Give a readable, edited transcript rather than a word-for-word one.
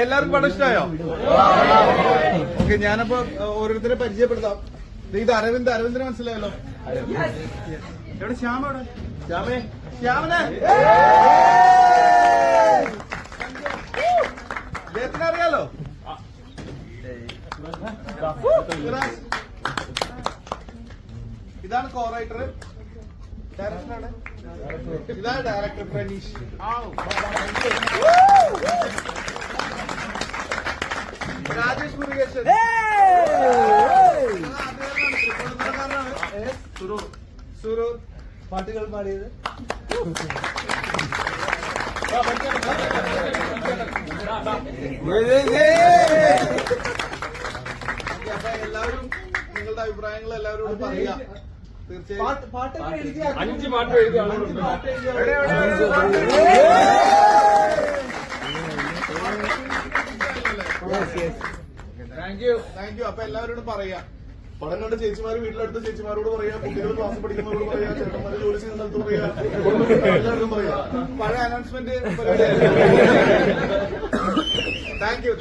എല്ലാവർക്കും പടം ഇഷ്ടമായോ? ഓക്കെ, ഞാനപ്പോ ഓരോരുത്തരെ പരിചയപ്പെടുത്താം. ഇത് അരവിന്ദിനെ മനസ്സിലായല്ലോ. എവിടെ ശ്യാമ? എവിടെ ശ്യാമനെ അദ്ദേഹത്തിന് അറിയാലോ. ഇതാണ് കോ റൈറ്റർ, ഡയറക്ടറാണ്. ഇതാണ് ഡയറക്ടർ പ്രണീഷ്. രാജേഷ് മുരുകേശൻ സുരൂർ പാട്ടുകൾ പാടിയത്. എല്ലാവരും നിങ്ങളുടെ അഭിപ്രായങ്ങൾ എല്ലാവരോടും പറയാ. തീർച്ചയായും പാട്ടൊക്കെ എഴുതി 5 പാട്ട് എഴുതുകയാണ്. Thank you. അപ്പൊ എല്ലാവരോടും പറയാ. പടം കണ്ട് ചേച്ചിമാര് വീട്ടിലെടുത്ത ചേച്ചിമാരോട് പറയാ, കുട്ടികൾ ക്ലാസ് പഠിക്കുന്നവരോട് പറയാ, ചേട്ടന്മാര് ജോലി ചെയ്യുന്ന സ്ഥലത്ത് പറയാ, എല്ലാവരോടും പറയാ. പഴയ അനൗൺസ്മെന്റ് താങ്ക് യു.